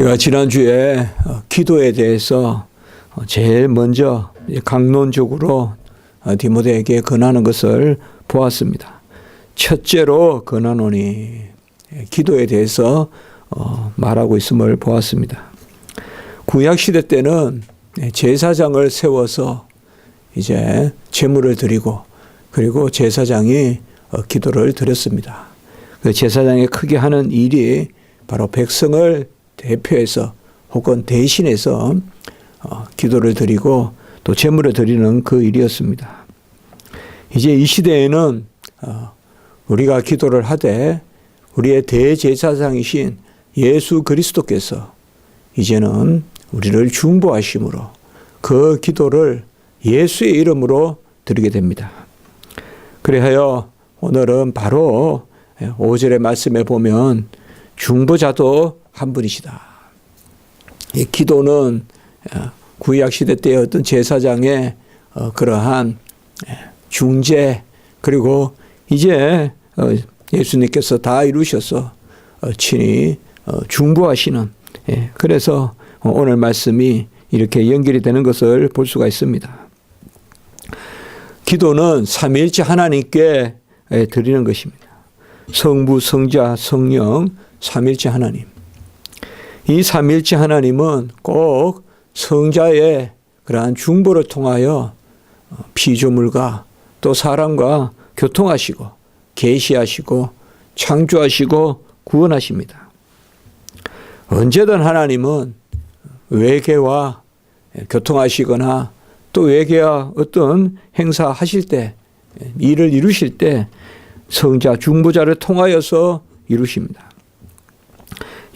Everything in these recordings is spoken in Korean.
우리가 지난주에 기도에 대해서 제일 먼저 강론적으로 디모데에게 권하는 것을 보았습니다. 첫째로 권하노니 기도에 대해서 말하고 있음을 보았습니다. 구약시대 때는 제사장을 세워서 이제 제물을 드리고 그리고 제사장이 기도를 드렸습니다. 그 제사장이 크게 하는 일이 바로 백성을 대표해서 혹은 대신해서 기도를 드리고 또 제물을 드리는 그 일이었습니다. 이제 이 시대에는 우리가 기도를 하되 우리의 대제사장이신 예수 그리스도께서 이제는 우리를 중보하심으로 그 기도를 예수의 이름으로 드리게 됩니다. 그래하여 오늘은 바로 5절의 말씀에 보면 중보자도 한 분이시다. 이 기도는 구약시대 때의 어떤 제사장의 그러한 중재 그리고 이제 예수님께서 다 이루셔서 친히 중보하시는 그래서 오늘 말씀이 이렇게 연결이 되는 것을 볼 수가 있습니다. 기도는 삼위일체 하나님께 드리는 것입니다. 성부, 성자, 성령, 삼위일체 하나님. 이 삼위일체 하나님은 꼭 성자의 그러한 중보를 통하여 피조물과 또 사람과 교통하시고 계시하시고 창조하시고 구원하십니다. 언제든 하나님은 외계와 교통하시거나 또 외계와 어떤 행사하실 때 일을 이루실 때 성자 중보자를 통하여서 이루십니다.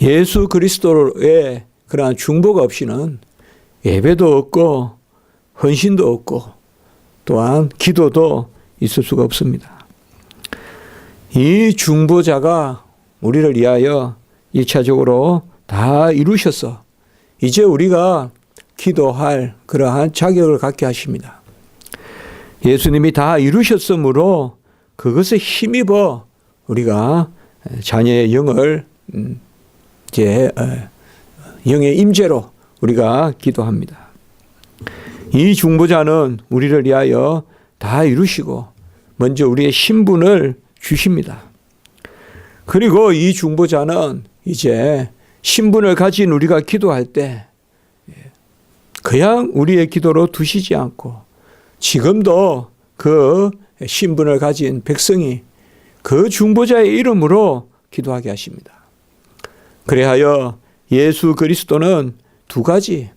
예수 그리스도의 그러한 중보가 없이는 예배도 없고 헌신도 없고 또한 기도도 있을 수가 없습니다. 이 중보자가 우리를 위하여 1차적으로 다 이루셔서 이제 우리가 기도할 그러한 자격을 갖게 하십니다. 예수님이 다 이루셨으므로 그것에 힘입어 우리가 자녀의 영을 이제 영의 임재로 우리가 기도합니다. 이 중보자는 우리를 위하여 다 이루시고 먼저 우리의 신분을 주십니다. 그리고 이 중보자는 이제 신분을 가진 우리가 기도할 때 그냥 우리의 기도로 두시지 않고 지금도 그 신분을 가진 백성이 그 중보자의 이름으로 기도하게 하십니다. 그래하여 예수 그리스도는 두 가지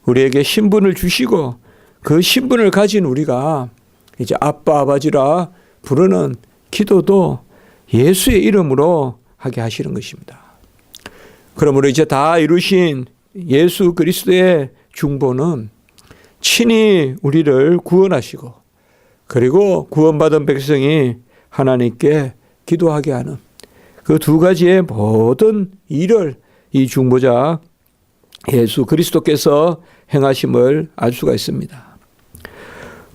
우리에게 신분을 주시고 그 신분을 가진 우리가 이제 아빠 아버지라 부르는 기도도 예수의 이름으로 하게 하시는 것입니다. 그러므로 이제 다 이루신 예수 그리스도의 중보는 친히 우리를 구원하시고 그리고 구원받은 백성이 하나님께 기도하게 하는 그 두 가지의 모든 일을 이 중보자 예수 그리스도께서 행하심을 알 수가 있습니다.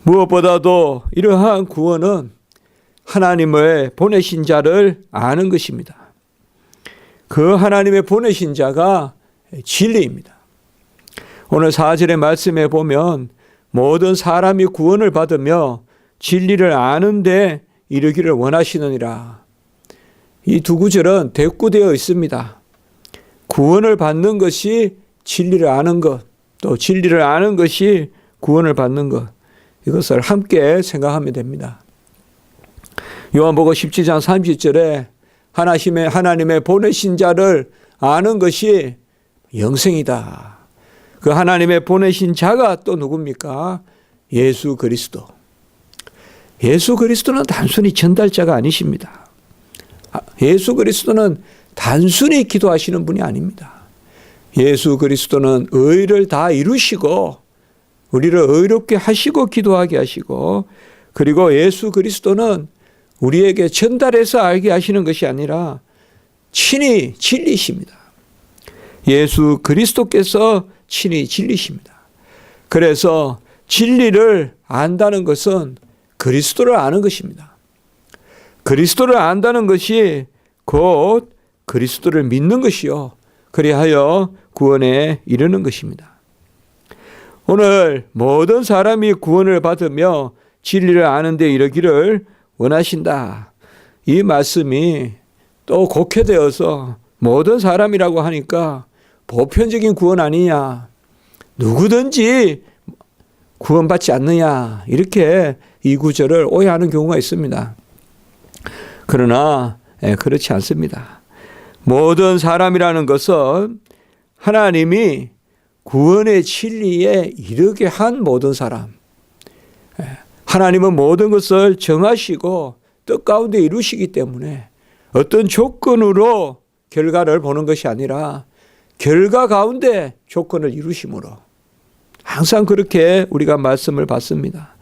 무엇보다도 이러한 구원은 하나님의 보내신 자를 아는 것입니다. 그 하나님의 보내신 자가 진리입니다. 오늘 4절의 말씀에 보면 모든 사람이 구원을 받으며 진리를 아는데 이르기를 원하시느니라. 이 두 구절은 대꾸되어 있습니다. 구원을 받는 것이 진리를 아는 것, 또 진리를 아는 것이 구원을 받는 것, 이것을 함께 생각하면 됩니다. 요한복음 17장 30절에 하나님의 보내신 자를 아는 것이 영생이다. 그 하나님의 보내신 자가 또 누굽니까? 예수 그리스도. 예수 그리스도는 단순히 전달자가 아니십니다. 예수 그리스도는 단순히 기도하시는 분이 아닙니다. 예수 그리스도는 의를 다 이루시고 우리를 의롭게 하시고 기도하게 하시고 그리고 예수 그리스도는 우리에게 전달해서 알게 하시는 것이 아니라 친히 진리십니다. 예수 그리스도께서 친히 진리십니다. 그래서 진리를 안다는 것은 그리스도를 아는 것입니다. 그리스도를 안다는 것이 곧 그리스도를 믿는 것이요. 그리하여 구원에 이르는 것입니다. 오늘 모든 사람이 구원을 받으며 진리를 아는 데 이르기를 원하신다. 이 말씀이 또 곡해되어서 모든 사람이라고 하니까 보편적인 구원 아니냐, 누구든지 구원받지 않느냐, 이렇게 이 구절을 오해하는 경우가 있습니다. 그러나 그렇지 않습니다. 모든 사람이라는 것은 하나님이 구원의 진리에 이르게 한 모든 사람, 하나님은 모든 것을 정하시고 뜻 가운데 이루시기 때문에 어떤 조건으로 결과를 보는 것이 아니라 결과 가운데 조건을 이루심으로 항상 그렇게 우리가 말씀을 받습니다.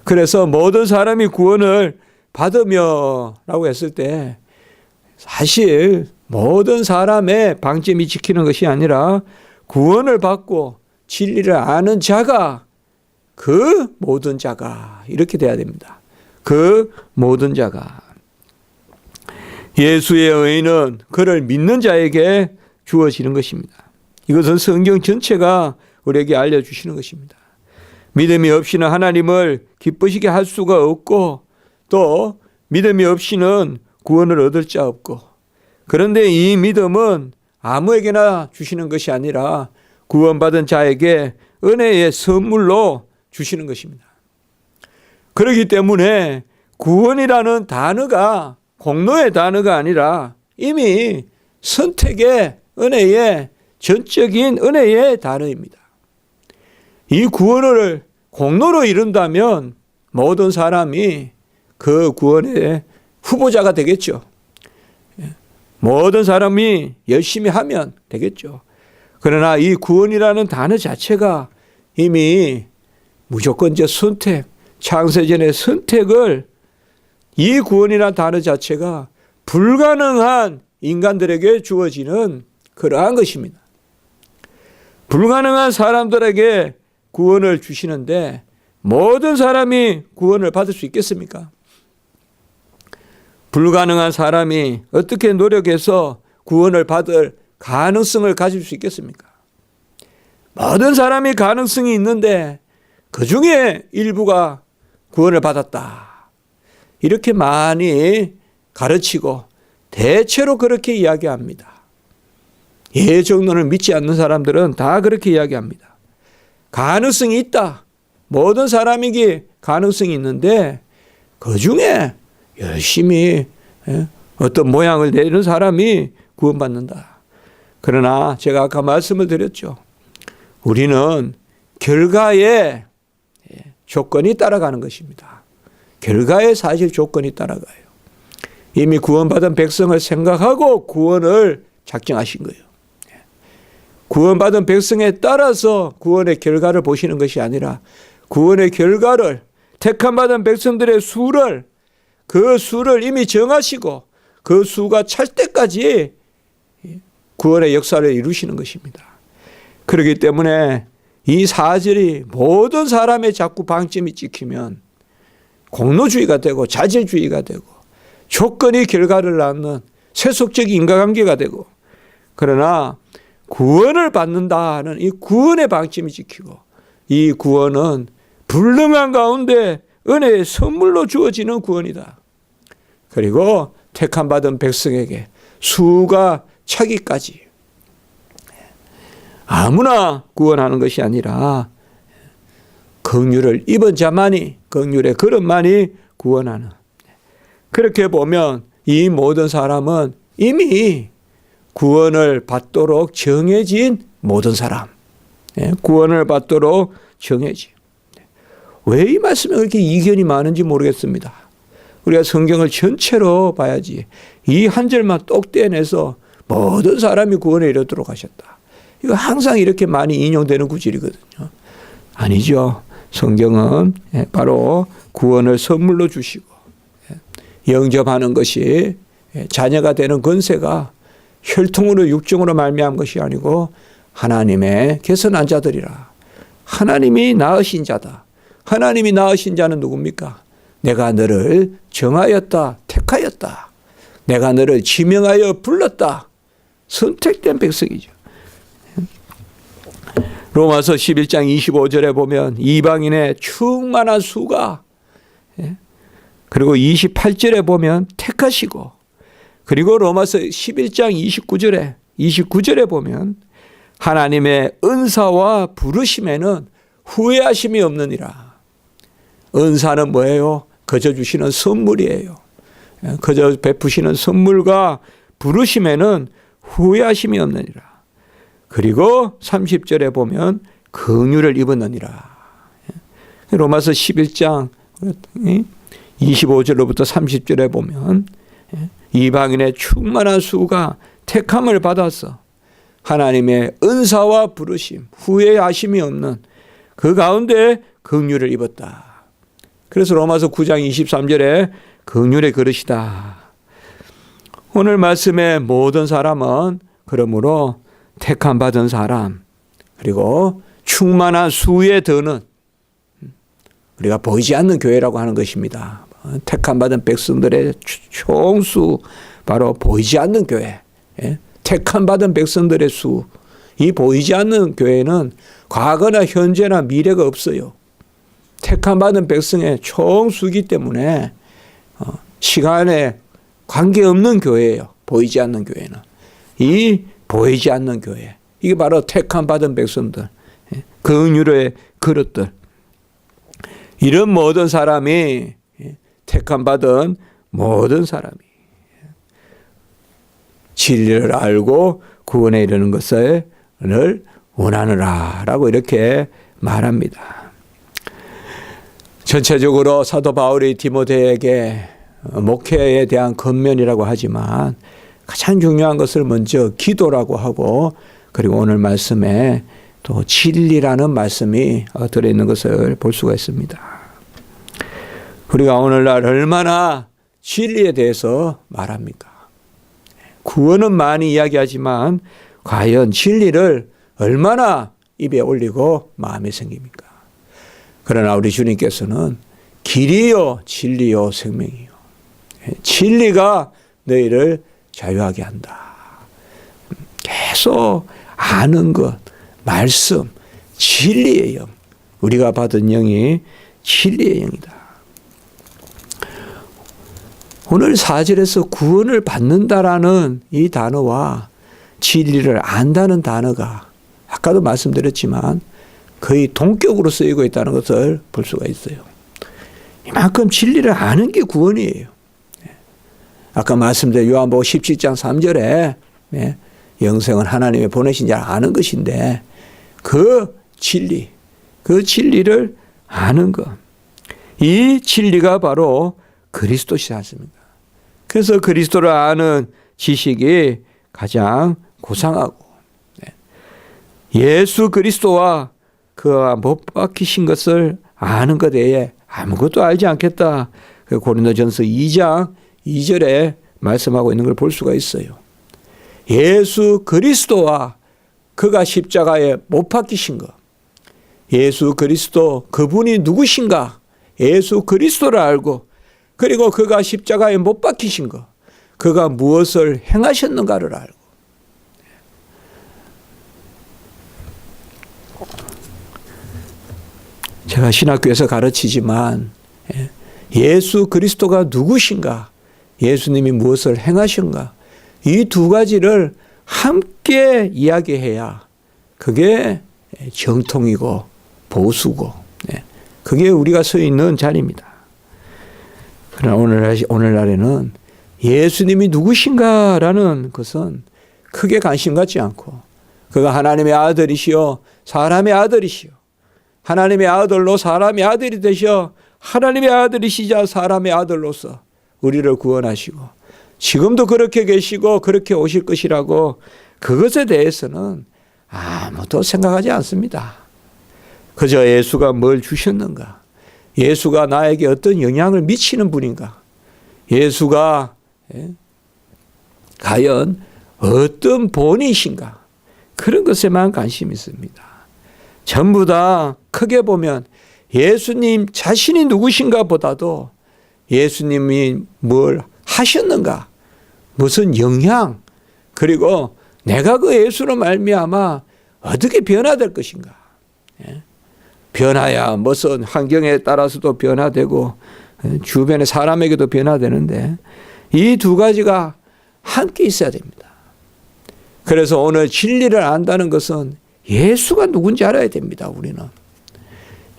그래서 모든 사람이 구원을 받으며 라고 했을 때 사실 모든 사람의 방점이 지키는 것이 아니라 구원을 받고 진리를 아는 자가, 그 모든 자가, 이렇게 돼야 됩니다. 그 모든 자가. 예수의 의는 그를 믿는 자에게 주어지는 것입니다. 이것은 성경 전체가 우리에게 알려주시는 것입니다. 믿음이 없이는 하나님을 기쁘시게 할 수가 없고, 또 믿음이 없이는 구원을 얻을 자 없고, 그런데 이 믿음은 아무에게나 주시는 것이 아니라 구원받은 자에게 은혜의 선물로 주시는 것입니다. 그렇기 때문에 구원이라는 단어가 공로의 단어가 아니라 이미 선택의 은혜의 전적인 은혜의 단어입니다. 이 구원을 공로로 이룬다면 모든 사람이 그 구원의 후보자가 되겠죠. 모든 사람이 열심히 하면 되겠죠. 그러나 이 구원이라는 단어 자체가 이미 무조건적 선택, 창세전의 선택을, 이 구원이라는 단어 자체가 불가능한 인간들에게 주어지는 그러한 것입니다. 불가능한 사람들에게 구원을 주시는데 모든 사람이 구원을 받을 수 있겠습니까? 불가능한 사람이 어떻게 노력해서 구원을 받을 가능성을 가질 수 있겠습니까? 모든 사람이 가능성이 있는데 그 중에 일부가 구원을 받았다, 이렇게 많이 가르치고 대체로 그렇게 이야기합니다. 예정론을 믿지 않는 사람들은 다 그렇게 이야기합니다. 가능성이 있다. 모든 사람에게 가능성이 있는데 그 중에 열심히 어떤 모양을 내는 사람이 구원받는다. 그러나 제가 아까 말씀을 드렸죠. 우리는 결과에 조건이 따라가는 것입니다. 결과에 사실 조건이 따라가요. 이미 구원받은 백성을 생각하고 구원을 작정하신 거예요. 구원받은 백성에 따라서 구원의 결과를 보시는 것이 아니라 구원의 결과를, 택함받은 백성들의 수를, 그 수를 이미 정하시고 그 수가 찰 때까지 구원의 역사를 이루시는 것입니다. 그렇기 때문에 이 4절이 모든 사람의 자꾸 방점이 찍히면 공로주의가 되고 자질주의가 되고 조건이 결과를 낳는 세속적인 인과관계가 되고, 그러나 구원을 받는다는 이 구원의 방점이 찍히고, 이 구원은 불능한 가운데 은혜의 선물로 주어지는 구원이다. 그리고 택함받은 백성에게 수가 차기까지 아무나 구원하는 것이 아니라 긍휼을 입은 자만이, 긍휼의 그릇만이 구원하는. 그렇게 보면 이 모든 사람은 이미 구원을 받도록 정해진 모든 사람, 구원을 받도록 정해진. 왜 이 말씀에 그렇게 이견이 많은지 모르겠습니다. 우리가 성경을 전체로 봐야지 이 한 절만 똑 떼내서 모든 사람이 구원에 이르도록 하셨다, 이거 항상 이렇게 많이 인용되는 구절이거든요. 아니죠. 성경은 바로 구원을 선물로 주시고 영접하는 것이 자녀가 되는 권세가 혈통으로 육정으로 말미암은 것이 아니고 하나님의 개선한 자들이라. 하나님이 낳으신 자다. 하나님이 낳으신 자는 누굽니까? 내가 너를 정하였다, 택하였다. 내가 너를 지명하여 불렀다. 선택된 백성이죠. 로마서 11장 25절에 보면 이방인의 충만한 수가, 그리고 28절에 보면 택하시고, 그리고 로마서 11장 29절에 보면 하나님의 은사와 부르심에는 후회하심이 없느니라. 은사는 뭐예요? 그저 주시는 선물이에요. 그저 베푸시는 선물과 부르심에는 후회하심이 없느니라. 그리고 30절에 보면 긍휼을 입었느니라. 로마서 11장 25절로부터 30절에 보면 이방인의 충만한 수가 택함을 받아서 하나님의 은사와 부르심, 후회하심이 없는 그 가운데 긍휼을 입었다. 그래서 로마서 9장 23절에 긍휼의 그릇이다. 오늘 말씀의 모든 사람은 그러므로 택함 받은 사람, 그리고 충만한 수에 드는, 우리가 보이지 않는 교회라고 하는 것입니다. 택함 받은 백성들의 총수, 바로 보이지 않는 교회. 택함 받은 백성들의 수, 이 보이지 않는 교회는 과거나 현재나 미래가 없어요. 택함 받은 백성의 총수이기 때문에 시간에 관계없는 교회예요. 보이지 않는 교회는. 이 보이지 않는 교회, 이게 바로 택함 받은 백성들, 긍휼의 그릇들. 이런 모든 사람이, 택함 받은 모든 사람이 진리를 알고 구원에 이르는 것을 원하느라 라고 이렇게 말합니다. 전체적으로 사도 바울이 디모데에게 목회에 대한 권면이라고 하지만 가장 중요한 것을 먼저 기도라고 하고, 그리고 오늘 말씀에 또 진리라는 말씀이 들어있는 것을 볼 수가 있습니다. 우리가 오늘날 얼마나 진리에 대해서 말합니까? 구원은 많이 이야기하지만 과연 진리를 얼마나 입에 올리고 마음에 생깁니까? 그러나 우리 주님께서는 길이요 진리요 생명이요, 진리가 너희를 자유하게 한다. 계속 아는 것, 말씀, 진리의 영, 우리가 받은 영이 진리의 영이다. 오늘 4절에서 구원을 받는다라는 이 단어와 진리를 안다는 단어가 아까도 말씀드렸지만 거의 동격으로 쓰이고 있다는 것을 볼 수가 있어요. 이만큼 진리를 아는 게 구원이에요. 아까 말씀드린 요한복음 17장 3절에 영생은 하나님의 보내신 자를 아는 것인데 그 진리, 그 진리를 아는 것, 이 진리가 바로 그리스도시지 않습니까? 그래서 그리스도를 아는 지식이 가장 고상하고, 예수 그리스도와 그가 못 박히신 것을 아는 것 외에 아무것도 알지 않겠다. 고린도전서 2장 2절에 말씀하고 있는 걸 볼 수가 있어요. 예수 그리스도와 그가 십자가에 못 박히신 것, 예수 그리스도 그분이 누구신가, 예수 그리스도를 알고, 그리고 그가 십자가에 못 박히신 것, 그가 무엇을 행하셨는가를 알고. 제가 신학교에서 가르치지만 예수 그리스도가 누구신가, 예수님이 무엇을 행하신가, 이 두 가지를 함께 이야기해야 그게 정통이고 보수고, 그게 우리가 서 있는 자리입니다. 그러나 오늘날에는 예수님이 누구신가라는 것은 크게 관심 갖지 않고, 그가 하나님의 아들이시오 사람의 아들이시오, 하나님의 아들로 사람의 아들이 되셔 하나님의 아들이시자 사람의 아들로서 우리를 구원하시고 지금도 그렇게 계시고 그렇게 오실 것이라고, 그것에 대해서는 아무도 생각하지 않습니다. 그저 예수가 뭘 주셨는가, 예수가 나에게 어떤 영향을 미치는 분인가, 예수가 과연 어떤 본이신가, 그런 것에만 관심이 있습니다. 전부 다 크게 보면 예수님 자신이 누구신가 보다도 예수님이 뭘 하셨는가, 무슨 영향, 그리고 내가 그 예수로 말미암아 어떻게 변화될 것인가, 변화야 무슨 환경에 따라서도 변화되고 주변의 사람에게도 변화되는데 이 두 가지가 함께 있어야 됩니다. 그래서 오늘 진리를 안다는 것은 예수가 누군지 알아야 됩니다. 우리는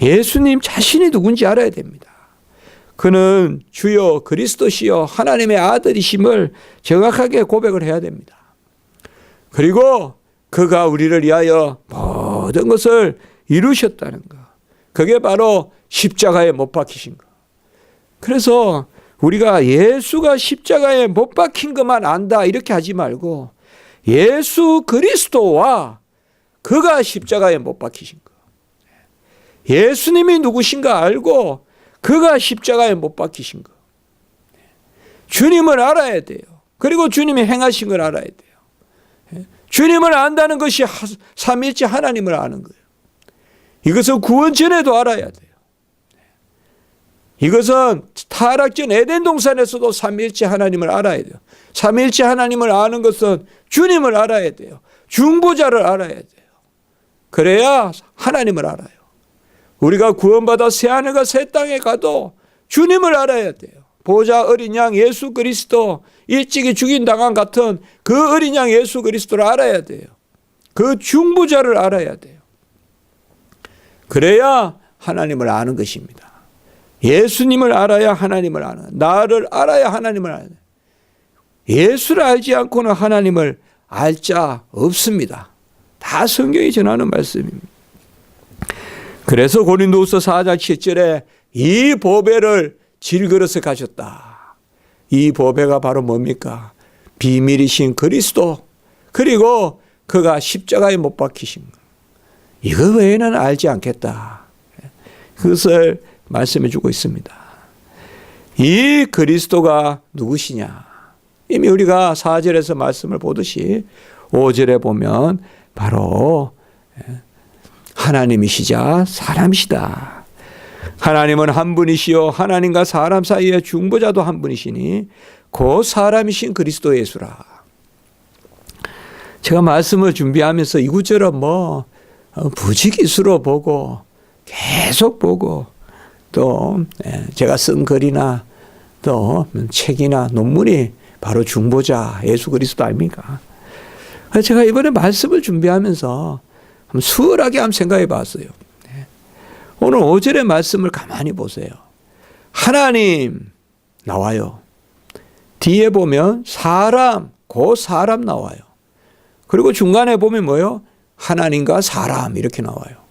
예수님 자신이 누군지 알아야 됩니다. 그는 주여 그리스도시여 하나님의 아들이심을 정확하게 고백을 해야 됩니다. 그리고 그가 우리를 위하여 모든 것을 이루셨다는 것. 그게 바로 십자가에 못 박히신 것. 그래서 우리가 예수가 십자가에 못 박힌 것만 안다 이렇게 하지 말고 예수 그리스도와 그가 십자가에 못 박히신 것. 예수님이 누구신가 알고 그가 십자가에 못 박히신 것. 주님을 알아야 돼요. 그리고 주님이 행하신 걸 알아야 돼요. 주님을 안다는 것이 삼위일체 하나님을 아는 거예요. 이것은 구원 전에도 알아야 돼요. 이것은 타락 전 에덴 동산에서도 삼위일체 하나님을 알아야 돼요. 삼위일체 하나님을 아는 것은 주님을 알아야 돼요. 중보자를 알아야 돼요. 그래야 하나님을 알아요. 우리가 구원받아 새하늘과 새 땅에 가도 주님을 알아야 돼요. 보좌 어린 양 예수 그리스도 일찍이 죽인 당한 같은 그 어린 양 예수 그리스도를 알아야 돼요. 그 중보자를 알아야 돼요. 그래야 하나님을 아는 것입니다. 예수님을 알아야 하나님을 아는, 나를 알아야 하나님을 아는. 예수를 알지 않고는 하나님을 알 자 없습니다. 다 성경이 전하는 말씀입니다. 그래서 고린도후서 4장 7절에 이 보배를 질그릇에 가졌다. 이 보배가 바로 뭡니까? 비밀이신 그리스도, 그리고 그가 십자가에 못 박히신 것. 이거 외에는 알지 않겠다. 그것을 말씀해 주고 있습니다. 이 그리스도가 누구시냐? 이미 우리가 4절에서 말씀을 보듯이 5절에 보면 바로 하나님이시자 사람이시다. 하나님은 한 분이시요 하나님과 사람 사이의 중보자도 한 분이시니 그 사람이신 그리스도 예수라. 제가 말씀을 준비하면서 이구절은 부지기수로 보고 계속 보고 또 제가 쓴 글이나 또 책이나 논문이 바로 중보자 예수 그리스도 아닙니까? 제가 이번에 말씀을 준비하면서 수월하게 한번 생각해 봤어요. 오늘 5절의 말씀을 가만히 보세요. 하나님 나와요. 뒤에 보면 사람, 그 사람 나와요. 그리고 중간에 보면 뭐요? 하나님과 사람 이렇게 나와요.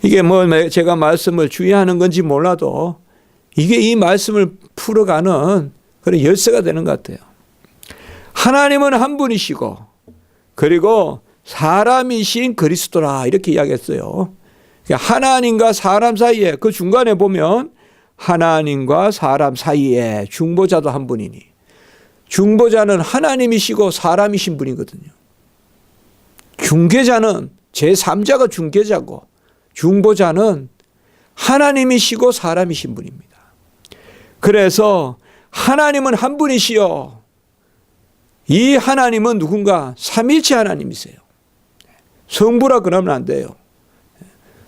이게 제가 말씀을 주의하는 건지 몰라도 이게 이 말씀을 풀어가는 그런 열쇠가 되는 것 같아요. 하나님은 한 분이시고 그리고 사람이신 그리스도라 이렇게 이야기했어요. 하나님과 사람 사이에 그 중간에 보면 하나님과 사람 사이에 중보자도 한 분이니 중보자는 하나님이시고 사람이신 분이거든요. 중개자는 제3자가 중개자고 중보자는 하나님이시고 사람이신 분입니다. 그래서 하나님은 한 분이시요. 이 하나님은 누군가 삼위일체 하나님이세요. 성부라 그러면 안 돼요.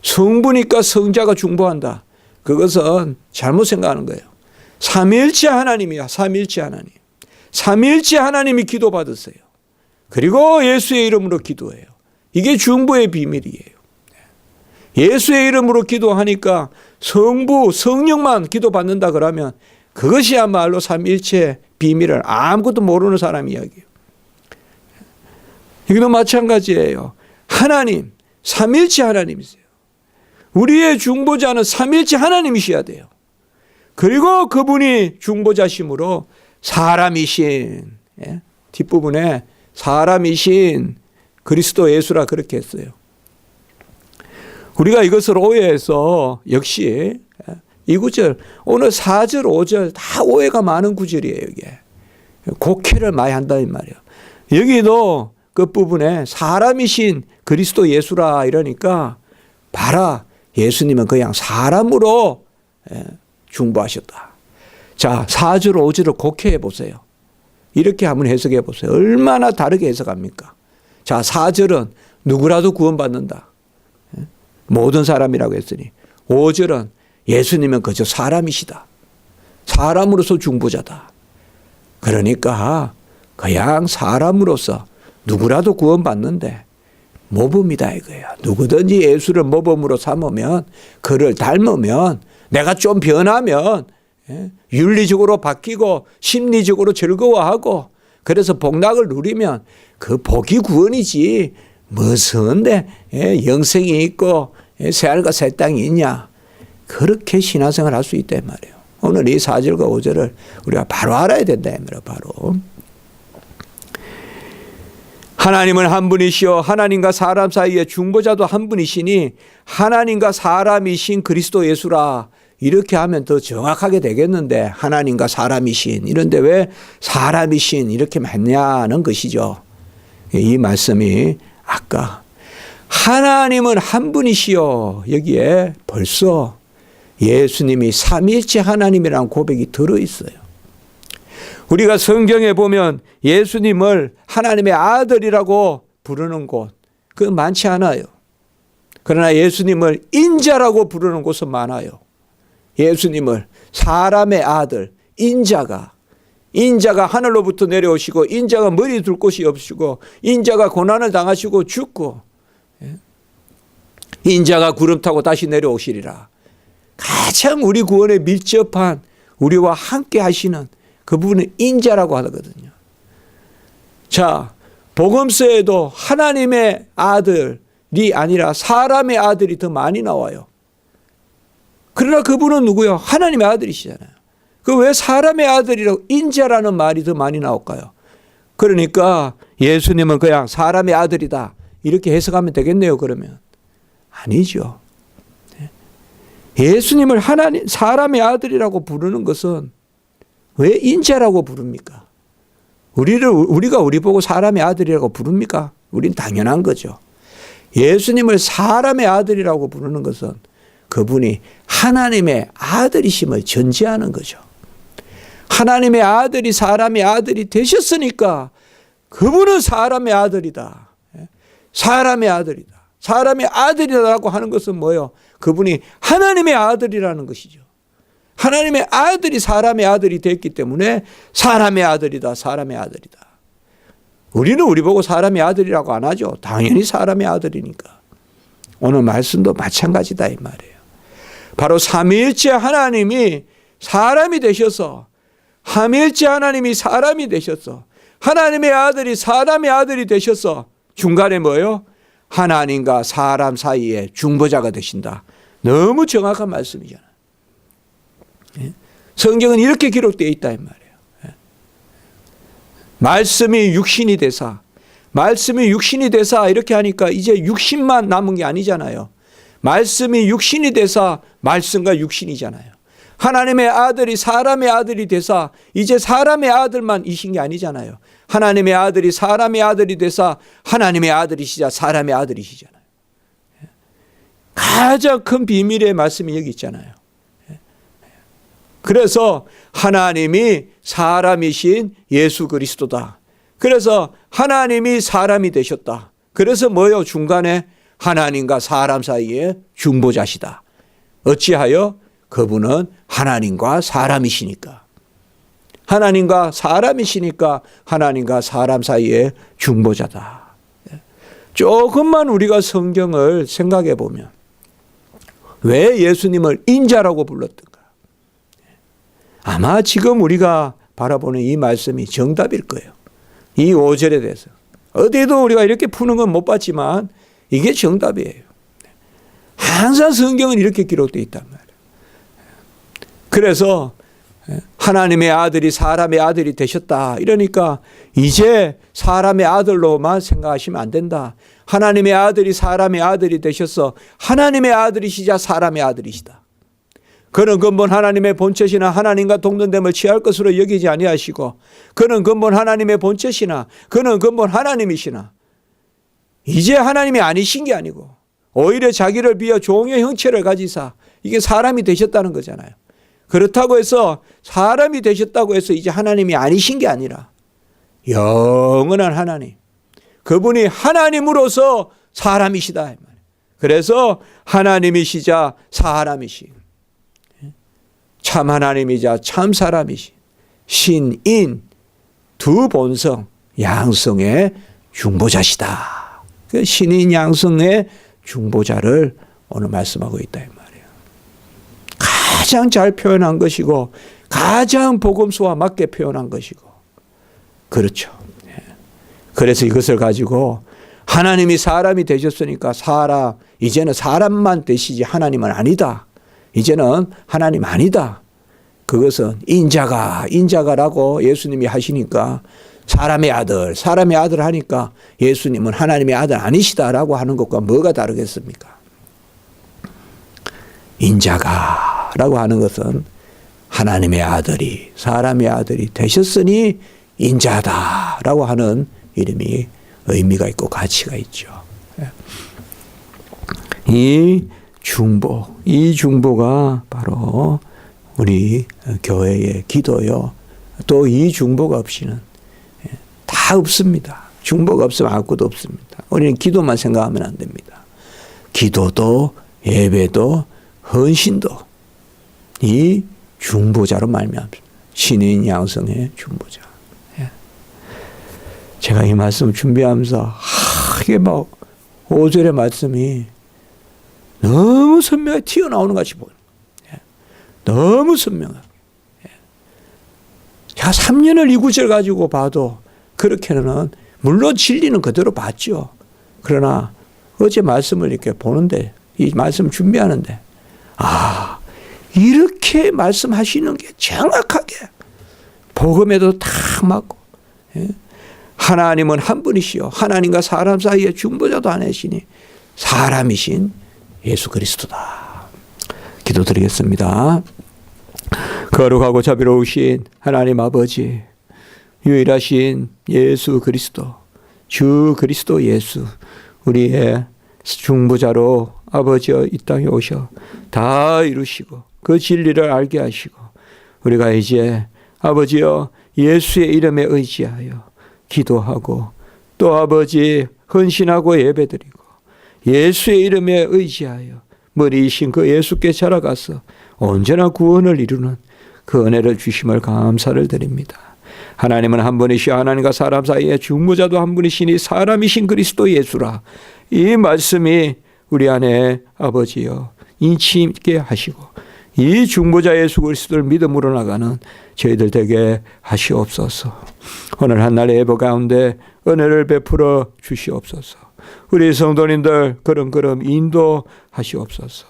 성부니까 성자가 중보한다. 그것은 잘못 생각하는 거예요. 삼위일체 하나님이야. 삼위일체 하나님. 삼위일체 하나님이 기도받으세요. 그리고 예수의 이름으로 기도해요. 이게 중보의 비밀이에요. 예수의 이름으로 기도하니까 성부, 성령만 기도받는다 그러면 그것이야말로 삼위일체 비밀을 아무것도 모르는 사람 이야기예요. 이것도 마찬가지예요. 하나님, 삼위일체 하나님이세요. 우리의 중보자는 삼위일체 하나님이셔야 돼요. 그리고 그분이 중보자심으로 사람이신, 뒷부분에 사람이신 그리스도 예수라 그렇게 했어요. 우리가 이것을 오해해서 역시 이 구절, 오늘 4절, 5절 다 오해가 많은 구절이에요. 이게 곡해를 많이 한다 이 말이에요. 여기도 끝부분에 사람이신 그리스도 예수라 이러니까 봐라, 예수님은 그냥 사람으로 중보하셨다. 자, 4절, 5절을 곡해해 보세요. 이렇게 한번 해석해 보세요. 얼마나 다르게 해석합니까? 자, 4절은 누구라도 구원받는다. 모든 사람이라고 했으니 5절은 예수님은 그저 사람이시다. 사람으로서 중보자다. 그러니까 그냥 사람으로서 누구라도 구원받는데 모범이다 이거야. 누구든지 예수를 모범으로 삼으면, 그를 닮으면, 내가 좀 변하면 윤리적으로 바뀌고 심리적으로 즐거워하고 그래서 복락을 누리면 그 복이 구원이지 무슨데 영생이 있고 새하늘과 새 땅이 있냐. 그렇게 신앙생활 할 수 있단 말이에요. 오늘 이 4절과 5절을 우리가 바로 알아야 된다 이 말이에요. 바로 하나님은 한 분이시요 하나님과 사람 사이에 중보자도 한 분이시니 하나님과 사람이신 그리스도 예수라. 이렇게 하면 더 정확하게 되겠는데, 하나님과 사람이신, 이런데 왜 사람이신 이렇게 했냐는 것이죠. 이 말씀이 아까 하나님은 한 분이시요, 여기에 벌써 예수님이 삼위일체 하나님이라는 고백이 들어있어요. 우리가 성경에 보면 예수님을 하나님의 아들이라고 부르는 곳, 그건 많지 않아요. 그러나 예수님을 인자라고 부르는 곳은 많아요. 예수님을 사람의 아들, 인자가 하늘로부터 내려오시고, 인자가 머리 둘 곳이 없으시고, 인자가 고난을 당하시고 죽고, 인자가 구름 타고 다시 내려오시리라. 가장 우리 구원에 밀접한, 우리와 함께 하시는 그 부분은 인자라고 하거든요. 자, 복음서에도 하나님의 아들이 아니라 사람의 아들이 더 많이 나와요. 그러나 그분은 누구요? 하나님의 아들이시잖아요. 그 왜 사람의 아들이라고 인자라는 말이 더 많이 나올까요? 그러니까 예수님은 그냥 사람의 아들이다 이렇게 해석하면 되겠네요. 그러면 아니죠. 예수님을 사람의 아들이라고 부르는 것은 왜 인자라고 부릅니까? 우리가 우리 보고 사람의 아들이라고 부릅니까? 우린 당연한 거죠. 예수님을 사람의 아들이라고 부르는 것은 그분이 하나님의 아들이심을 전제하는 거죠. 하나님의 아들이 사람의 아들이 되셨으니까 그분은 사람의 아들이다. 사람의 아들이다. 사람의 아들이라고 하는 것은 뭐예요? 그분이 하나님의 아들이라는 것이죠. 하나님의 아들이 사람의 아들이 됐기 때문에 사람의 아들이다. 사람의 아들이다. 우리는 우리 보고 사람의 아들이라고 안 하죠. 당연히 사람의 아들이니까. 오늘 말씀도 마찬가지다 이 말이에요. 바로 삼위일체 하나님이 사람이 되셔서, 삼위일체 하나님이 사람이 되셔서, 하나님의 아들이 사람의 아들이 되셔서 중간에 뭐예요? 하나님과 사람 사이에 중보자가 되신다. 너무 정확한 말씀이잖아요. 성경은 이렇게 기록되어 있다 이 말이에요. 말씀이 육신이 되사, 말씀이 육신이 되사 이렇게 하니까 이제 육신만 남은 게 아니잖아요. 말씀이 육신이 되사 말씀과 육신이잖아요. 하나님의 아들이 사람의 아들이 되사 이제 사람의 아들만 이신 게 아니잖아요. 하나님의 아들이 사람의 아들이 되사 하나님의 아들이시자 사람의 아들이시잖아요. 가장 큰 비밀의 말씀이 여기 있잖아요. 그래서 하나님이 사람이신 예수 그리스도다. 그래서 하나님이 사람이 되셨다. 그래서 뭐요? 중간에 하나님과 사람 사이에 중보자시다. 어찌하여? 그분은 하나님과 사람이시니까. 하나님과 사람이시니까 하나님과 사람 사이에 중보자다. 조금만 우리가 성경을 생각해 보면 왜 예수님을 인자라고 불렀던가? 아마 지금 우리가 바라보는 이 말씀이 정답일 거예요. 이 5절에 대해서. 어디에도 우리가 이렇게 푸는 건 못 봤지만 이게 정답이에요. 항상 성경은 이렇게 기록되어 있단 말이에요. 그래서 하나님의 아들이 사람의 아들이 되셨다. 이러니까 이제 사람의 아들로만 생각하시면 안 된다. 하나님의 아들이 사람의 아들이 되셔서 하나님의 아들이시자 사람의 아들이시다. 그는 근본 하나님의 본체시나 하나님과 동등됨을 취할 것으로 여기지 아니하시고 그는 근본 하나님의 본체시나 그는 근본 하나님이시나 이제 하나님이 아니신 게 아니고 오히려 자기를 비어 종의 형체를 가지사 이게 사람이 되셨다는 거잖아요. 그렇다고 해서 사람이 되셨다고 해서 이제 하나님이 아니신 게 아니라 영원한 하나님, 그분이 하나님으로서 사람이시다. 그래서 하나님이시자 사람이신, 참 하나님이자 참 사람이신 신인 두 본성 양성의 중보자시다. 그 신인 양성의 중보자를 오늘 말씀하고 있다 이 말이에요. 가장 잘 표현한 것이고 가장 복음서와 맞게 표현한 것이고 그렇죠. 그래서 이것을 가지고 하나님이 사람이 되셨으니까 이제는 사람만 되시지 하나님은 아니다. 이제는 하나님 아니다. 그것은 인자가라고 예수님이 하시니까 사람의 아들 하니까 예수님은 하나님의 아들 아니시다라고 하는 것과 뭐가 다르겠습니까? 인자가라고 하는 것은 하나님의 아들이 사람의 아들이 되셨으니 인자다라고 하는 이름이 의미가 있고 가치가 있죠. 이 중보가 바로 우리 교회의 기도요. 또 이 중보가 없이는 다 없습니다. 중보가 없으면 아무것도 없습니다. 우리는 기도만 생각하면 안 됩니다. 기도도 예배도 헌신도 이 중보자로 말미암습니다. 신인 양성의 중보자. 제가 이 말씀 준비하면서 이게 막 5절의 말씀이 너무 선명하게 튀어나오는 것 같이 보여요. 너무 선명하게. 제가 3년을 이 구절 가지고 봐도 그렇게는 물론 진리는 그대로 봤죠. 그러나 어제 말씀을 이렇게 보는데 이 말씀 준비하는데 이렇게 말씀하시는 게 정확하게 복음에도 딱 맞고 하나님은 한 분이시요 하나님과 사람 사이에 중보자도 아니시니 사람이신 예수 그리스도다. 기도드리겠습니다. 거룩하고 자비로우신 하나님 아버지, 유일하신 예수 그리스도, 주 그리스도 예수, 우리의 중보자로 아버지여 이 땅에 오셔 다 이루시고 그 진리를 알게 하시고 우리가 이제 아버지여 예수의 이름에 의지하여 기도하고 또 아버지 헌신하고 예배드리고 예수의 이름에 의지하여 머리이신 그 예수께 자라가서 언제나 구원을 이루는 그 은혜를 주심을 감사를 드립니다. 하나님은 한 분이시오 하나님과 사람 사이에 중보자도 한 분이시니 사람이신 그리스도 예수라. 이 말씀이 우리 안에 아버지여 인치 있게 하시고 이 중보자 예수 그리스도를 믿음으로 나가는 저희들 되게 하시옵소서. 오늘 한날 예배 가운데 은혜를 베풀어 주시옵소서. 우리 성도님들 걸음걸음 인도하시옵소서.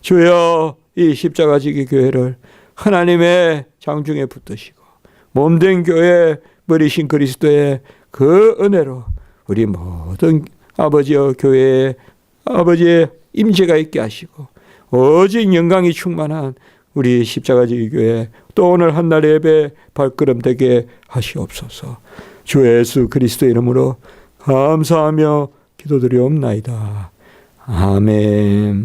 주여 이 십자가지기 교회를 하나님의 장중에 붙드시고 몸된 교회 머리신 그리스도의 그 은혜로 우리 모든 아버지여 교회에 아버지의 임재가 있게 하시고 오직 영광이 충만한 우리 십자가지기 교회 또 오늘 한날 예배 발걸음 되게 하시옵소서. 주 예수 그리스도 이름으로 감사하며 기도드리옵나이다. 아멘.